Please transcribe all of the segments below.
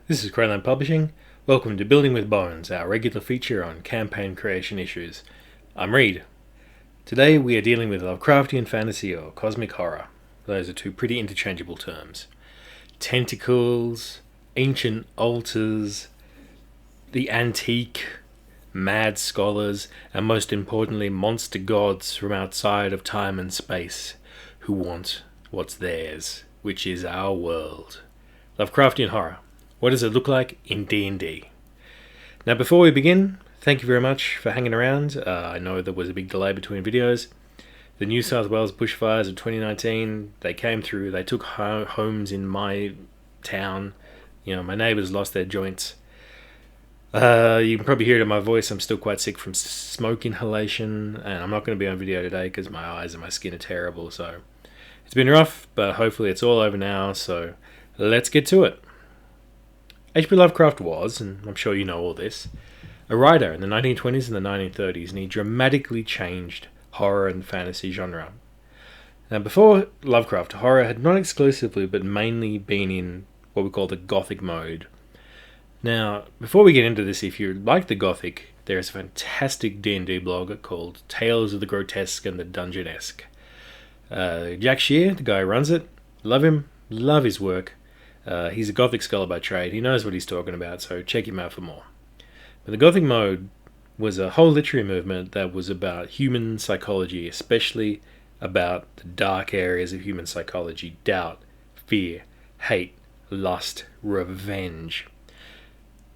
This is Crowland Publishing. Welcome to Building with Bones, our regular feature on campaign creation issues. I'm Reed. Today we are dealing with Loveraftian Fantasy or cosmic horror. Those are two pretty interchangeable terms. Tentacles, ancient altars, the antique, mad scholars, and most importantly monster gods from outside of time and space who want what's theirs, which is our world. Lovecraftian horror. What does it look like in D&D? Now before we begin, thank you very much for hanging around. I know there was a big delay between videos. The New South Wales bushfires of 2019, they came through, they took homes in my town. You know, my neighbours lost their joints. You can probably hear it in my voice, I'm still quite sick from smoke inhalation, and I'm not going to be on video today because my eyes and my skin are terrible, so it's been rough, but hopefully it's all over now, so let's get to it. H.P. Lovecraft was, and I'm sure you know all this, a writer in the 1920s and the 1930s, and he dramatically changed horror and fantasy genre. Now, before Lovecraft, horror had not exclusively but mainly been in what we call the Gothic mode. Now, before we get into this, if you like the Gothic, there is a fantastic D&D blog called Tales of the Grotesque and the Dungeonesque. Jack Shear, the guy who runs it, love him, love his work. He's a Gothic scholar by trade. He knows what he's talking about, so check him out for more. But the Gothic mode was a whole literary movement that was about human psychology, especially about the dark areas of human psychology: doubt, fear, hate, lust, revenge.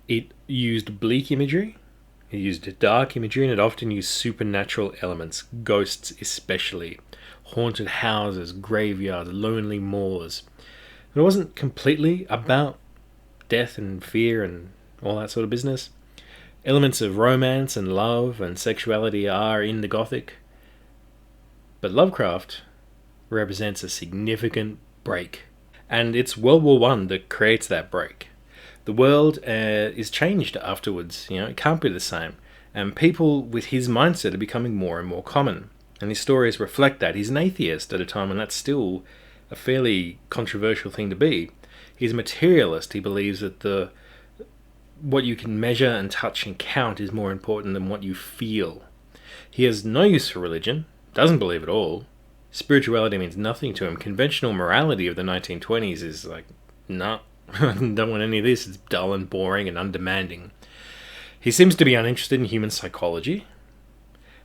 It used bleak imagery, it used dark imagery, and it often used supernatural elements, ghosts especially, haunted houses, graveyards, lonely moors. It wasn't completely about death and fear and all that sort of business. Elements of romance and love and sexuality are in the Gothic. But Lovecraft represents a significant break. And it's World War I that creates that break. The world is changed afterwards. You know, it can't be the same. And people with his mindset are becoming more and more common. And his stories reflect that. He's an atheist at a time when that's still a fairly controversial thing to be. He's a materialist. He believes that what you can measure and touch and count is more important than what you feel. He has no use for religion, doesn't believe at all. Spirituality means nothing to him. Conventional morality of the 1920s is like, nah, don't want any of this. It's dull and boring and undemanding. He seems to be uninterested in human psychology.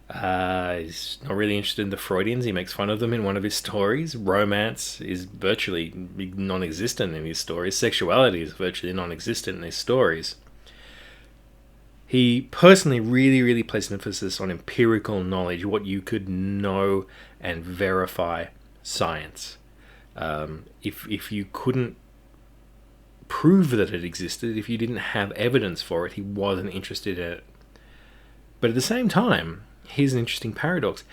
He's not really interested in the Freudians. He makes fun of them in one of his stories. Romance is virtually non-existent in his stories. Sexuality is virtually non-existent in his stories. He personally really placed emphasis on empirical knowledge, what you could know and verify science. If you couldn't prove that it existed, if you didn't have evidence for it, he wasn't interested in it. But at the same time, here's an interesting paradox.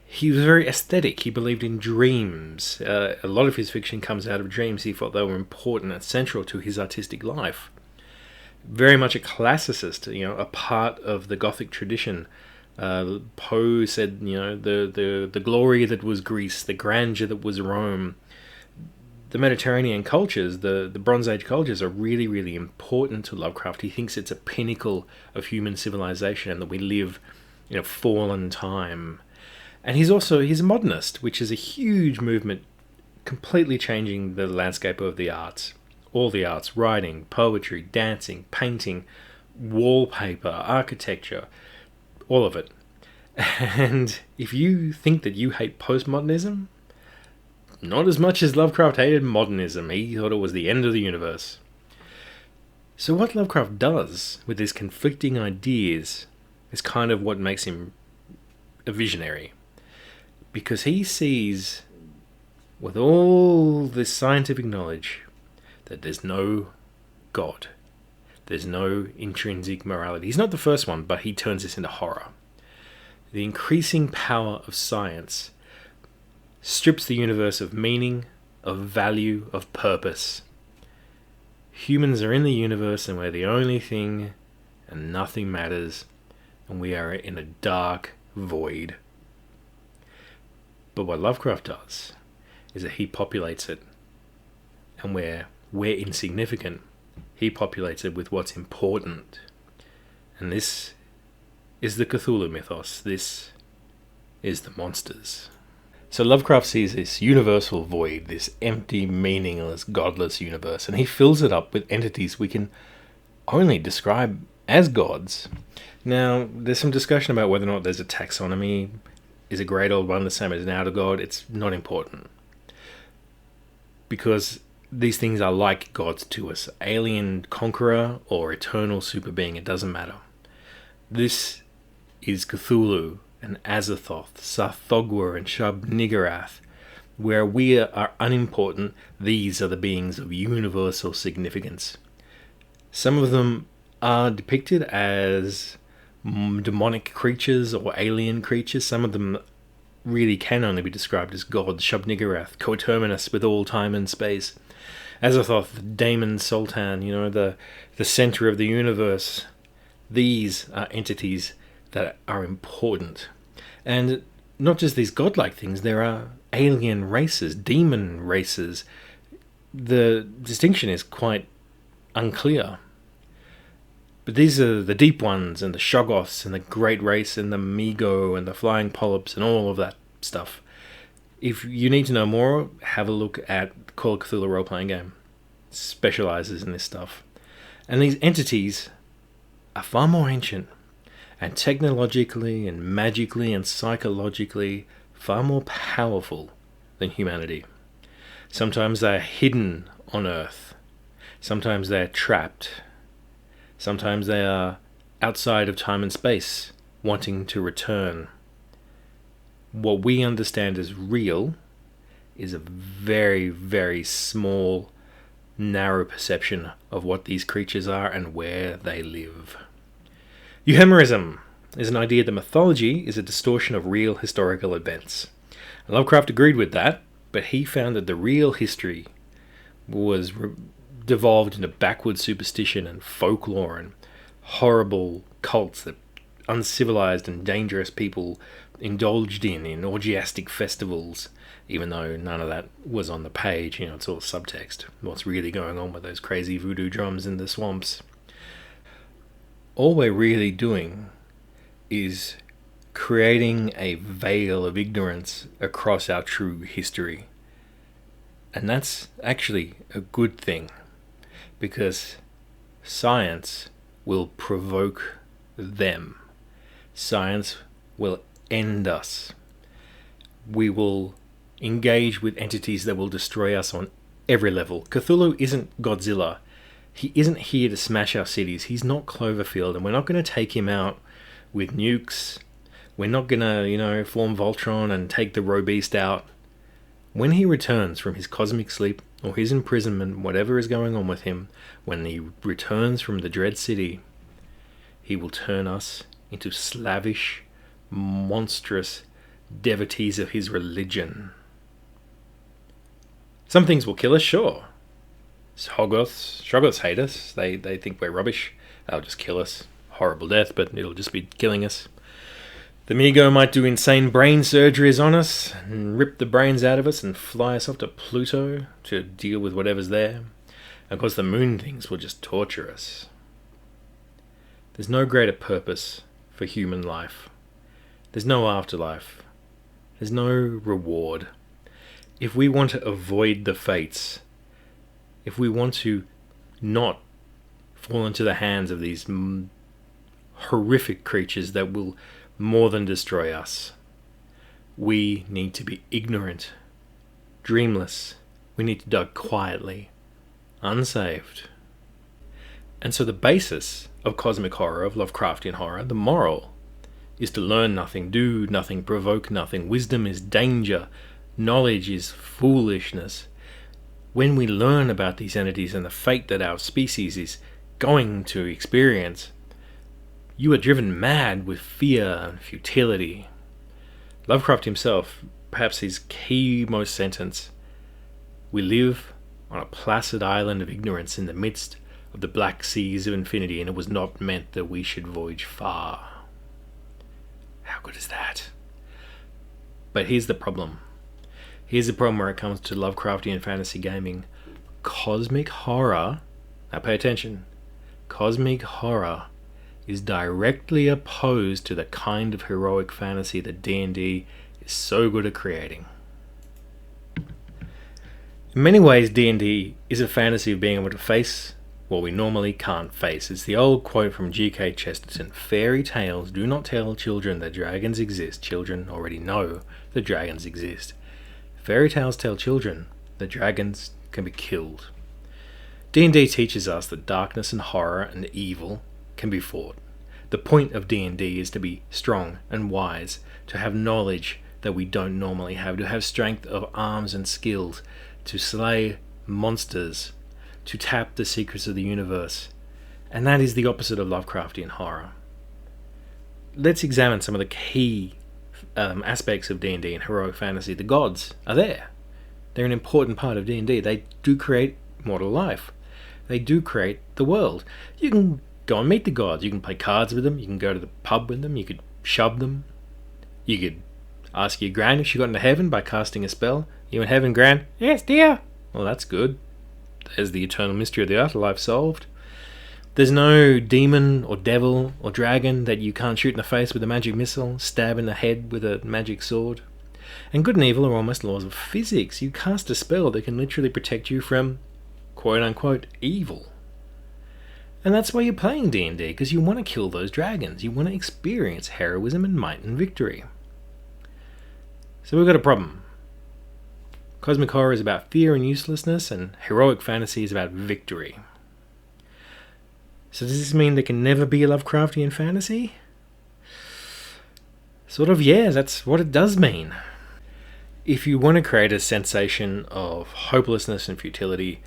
He was very aesthetic. He believed in dreams. A lot of his fiction comes out of dreams. He thought they were important and central to his artistic life. Very much a classicist, a part of the Gothic tradition. Poe said, the glory that was Greece, the grandeur that was Rome. The Mediterranean cultures, the Bronze Age cultures, are really important to Lovecraft. He thinks it's a pinnacle of human civilization and that we live in a fallen time. And he's a modernist, which is a huge movement, completely changing the landscape of the arts. All the arts: writing, poetry, dancing, painting, wallpaper, architecture, all of it. And if you think that you hate postmodernism, not as much as Lovecraft hated modernism. He thought it was the end of the universe. So what Lovecraft does with his conflicting ideas is kind of what makes him a visionary. Because he sees, with all this scientific knowledge, that there's no God. There's no intrinsic morality. He's not the first one, but he turns this into horror. The increasing power of science strips the universe of meaning, of value, of purpose. Humans are in the universe and we're the only thing, and nothing matters, and we are in a dark void. But what Lovecraft does is that he populates it, and we're insignificant, He populates it with what's important. And this is the Cthulhu Mythos. This is the monsters. So Lovecraft sees this universal void, this empty, meaningless, godless universe, and he fills it up with entities we can only describe as gods. Now, there's some discussion about whether or not there's a taxonomy. Is a great old one the same as an outer god? It's not important. Because these things are like gods to us. Alien conqueror or eternal super being, it doesn't matter. This is Cthulhu and Azathoth, Sarthogwer and Shub-Niggurath. Where we are unimportant, these are the beings of universal significance. Some of them are depicted as demonic creatures or alien creatures. Some of them really can only be described as gods. Shub-Niggurath, coterminous with all time and space. Azathoth, daemon sultan, the center of the universe. These are entities that are important. And not just these godlike things, there are alien races, demon races. The distinction is quite unclear. But these are the deep ones, and the Shoggoths, and the Great Race, and the Migo, and the Flying Polyps, and all of that stuff. If you need to know more, have a look at Call of Cthulhu role-playing game. It specializes in this stuff. And these entities are far more ancient, and technologically, and magically, and psychologically, far more powerful than humanity. Sometimes they're hidden on Earth. Sometimes they're trapped. Sometimes they are outside of time and space, wanting to return. What we understand as real is a very, very small, narrow perception of what these creatures are and where they live. Euhemerism is an idea that mythology is a distortion of real historical events. Lovecraft agreed with that, but he found that the real history was devolved into backward superstition and folklore and horrible cults that uncivilized and dangerous people indulged in orgiastic festivals, even though none of that was on the page. It's all subtext. What's really going on with those crazy voodoo drums in the swamps? All we're really doing is creating a veil of ignorance across our true history. And that's actually a good thing, because science will provoke them. Science will end us. We will engage with entities that will destroy us on every level. Cthulhu isn't Godzilla. He isn't here to smash our cities. He's not Cloverfield, and we're not going to take him out with nukes. We're not going to, form Voltron and take the Robeast out. When he returns from his cosmic sleep or his imprisonment, whatever is going on with him, when he returns from the Dread City, he will turn us into slavish, monstrous devotees of his religion. Some things will kill us, sure. Shoggoths hate us. They think we're rubbish. They'll just kill us. Horrible death, but it'll just be killing us. The Migo might do insane brain surgeries on us and rip the brains out of us and fly us off to Pluto to deal with whatever's there. Of course, the moon things will just torture us. There's no greater purpose for human life. There's no afterlife. There's no reward. If we want to avoid the fates, if we want to not fall into the hands of these horrific creatures that will more than destroy us, we need to be ignorant, dreamless. We need to die quietly, unsaved. And so the basis of cosmic horror, of Lovecraftian horror, the moral, is to learn nothing, do nothing, provoke nothing. Wisdom is danger. Knowledge is foolishness. When we learn about these entities and the fate that our species is going to experience, you are driven mad with fear and futility. Lovecraft himself, perhaps his key-most sentence, "We live on a placid island of ignorance in the midst of the black seas of infinity, and it was not meant that we should voyage far." How good is that? But here's the problem. Here's the problem where it comes to Lovecraftian fantasy gaming. Cosmic horror Now pay attention. Cosmic horror is directly opposed to the kind of heroic fantasy that D&D is so good at creating. In many ways, D&D is a fantasy of being able to face what we normally can't face. It's the old quote from G.K. Chesterton: fairy tales do not tell children that dragons exist. Children already know that dragons exist. Fairy tales tell children that dragons can be killed. D&D teaches us that darkness and horror and evil can be fought. The point of D&D is to be strong and wise, to have knowledge that we don't normally have, to have strength of arms and skills, to slay monsters, to tap the secrets of the universe. And that is the opposite of Lovecraftian horror. Let's examine some of the key aspects of D&D and heroic fantasy. The gods are there. They're an important part of D&D. They do create mortal life. They do create the world. You can go and meet the gods. You can play cards with them. You can go to the pub with them. You could shove them. You could ask your gran if she got into heaven by casting a spell. You in heaven, gran? Yes, dear. Well, that's good. There's the eternal mystery of the afterlife solved. There's no demon or devil or dragon that you can't shoot in the face with a magic missile, stab in the head with a magic sword. And good and evil are almost laws of physics. You cast a spell that can literally protect you from quote-unquote evil. And that's why you're playing D&D, because you want to kill those dragons. You want to experience heroism and might and victory. So we've got a problem. Cosmic horror is about fear and uselessness, and heroic fantasy is about victory. So does this mean there can never be a Lovecraftian fantasy? Sort of, yeah, that's what it does mean. If you want to create a sensation of hopelessness and futility,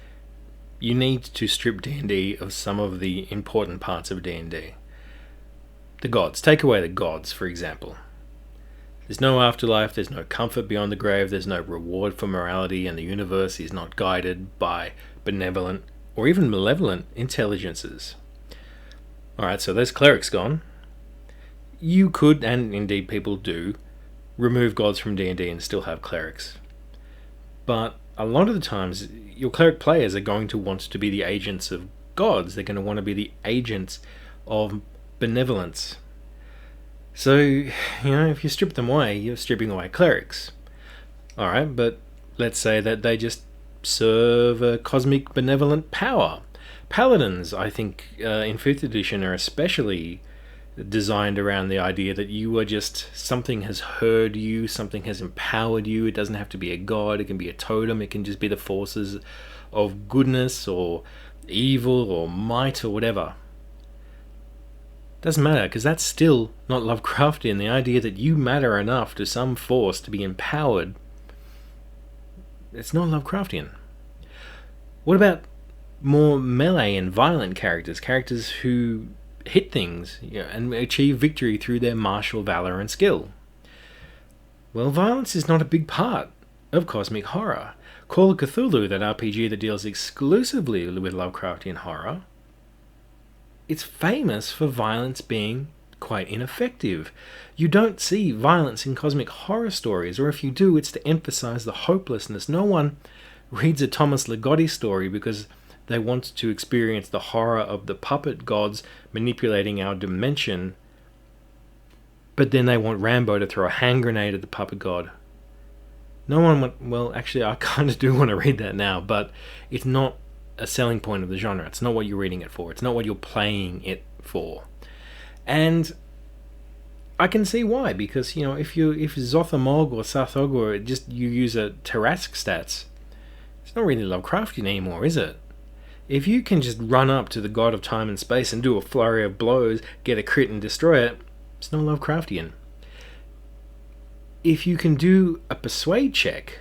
you need to strip D&D of some of the important parts of D&D. The gods. Take away the gods, for example. There's no afterlife, there's no comfort beyond the grave, there's no reward for morality, and the universe is not guided by benevolent or even malevolent intelligences. Alright, so there's clerics gone. You could, and indeed people do, remove gods from D&D and still have clerics. But a lot of the times, your cleric players are going to want to be the agents of gods. They're going to want to be the agents of benevolence. So, if you strip them away, you're stripping away clerics. Alright, but let's say that they just serve a cosmic benevolent power. Paladins, I think, in 5th edition are especially designed around the idea that you are just, something has heard you, something has empowered you. It doesn't have to be a god, it can be a totem, it can just be the forces of goodness or evil or might or whatever. Doesn't matter, because that's still not Lovecraftian. The idea that you matter enough to some force to be empowered, it's not Lovecraftian. What about more melee and violent characters who hit things and achieve victory through their martial valor and skill? Well, violence is not a big part of cosmic horror. Call of Cthulhu, that RPG that deals exclusively with Lovecraftian horror, it's famous for violence being quite ineffective. You don't see violence in cosmic horror stories, or if you do, it's to emphasize the hopelessness. No one reads a Thomas Ligotti story because they want to experience the horror of the puppet gods manipulating our dimension, but then they want Rambo to throw a hand grenade at the puppet god. No one well, actually, I kind of do want to read that now, but it's not a selling point of the genre. It's not what you're reading it for. It's not what you're playing it for. And I can see why, because if Zothamog or Sathog just you use a Tarask stats, it's not really Lovecraftian anymore, is it? If you can just run up to the god of time and space and do a flurry of blows, get a crit and destroy it, it's not Lovecraftian. If you can do a persuade check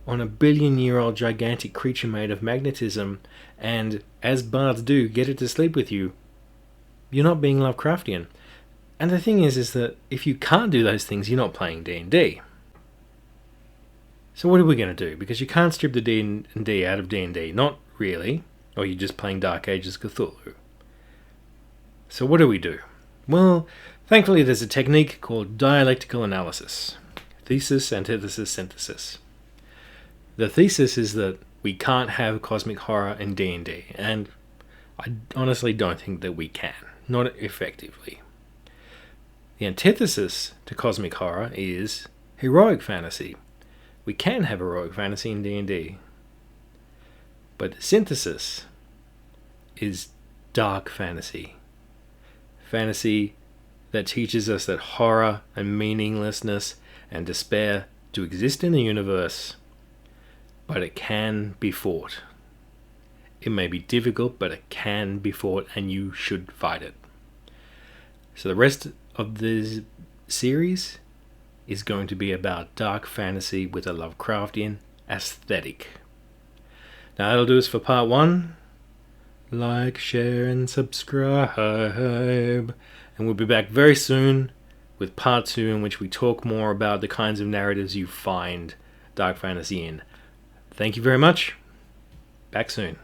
on a billion-year-old gigantic creature made of magnetism, and, as bards do, get it to sleep with you, you're not being Lovecraftian. And the thing is that if you can't do those things, you're not playing D&D. So what are we going to do? Because you can't strip the D&D out of D&D. Not really. Or you're just playing Dark Ages Cthulhu. So what do we do? Well, thankfully there's a technique called dialectical analysis. Thesis, antithesis, synthesis. The thesis is that we can't have cosmic horror in D&D, and I honestly don't think that we can. Not effectively. The antithesis to cosmic horror is heroic fantasy. We can have heroic fantasy in D&D. But the synthesis is dark fantasy. Fantasy that teaches us that horror and meaninglessness and despair do exist in the universe, but it can be fought. It may be difficult, but it can be fought, and you should fight it. So the rest of this series is going to be about dark fantasy with a Lovecraftian aesthetic. Now that'll do us for part 1. Like, share, and subscribe. And we'll be back very soon with part 2, in which we talk more about the kinds of narratives you find dark fantasy in. Thank you very much. Back soon.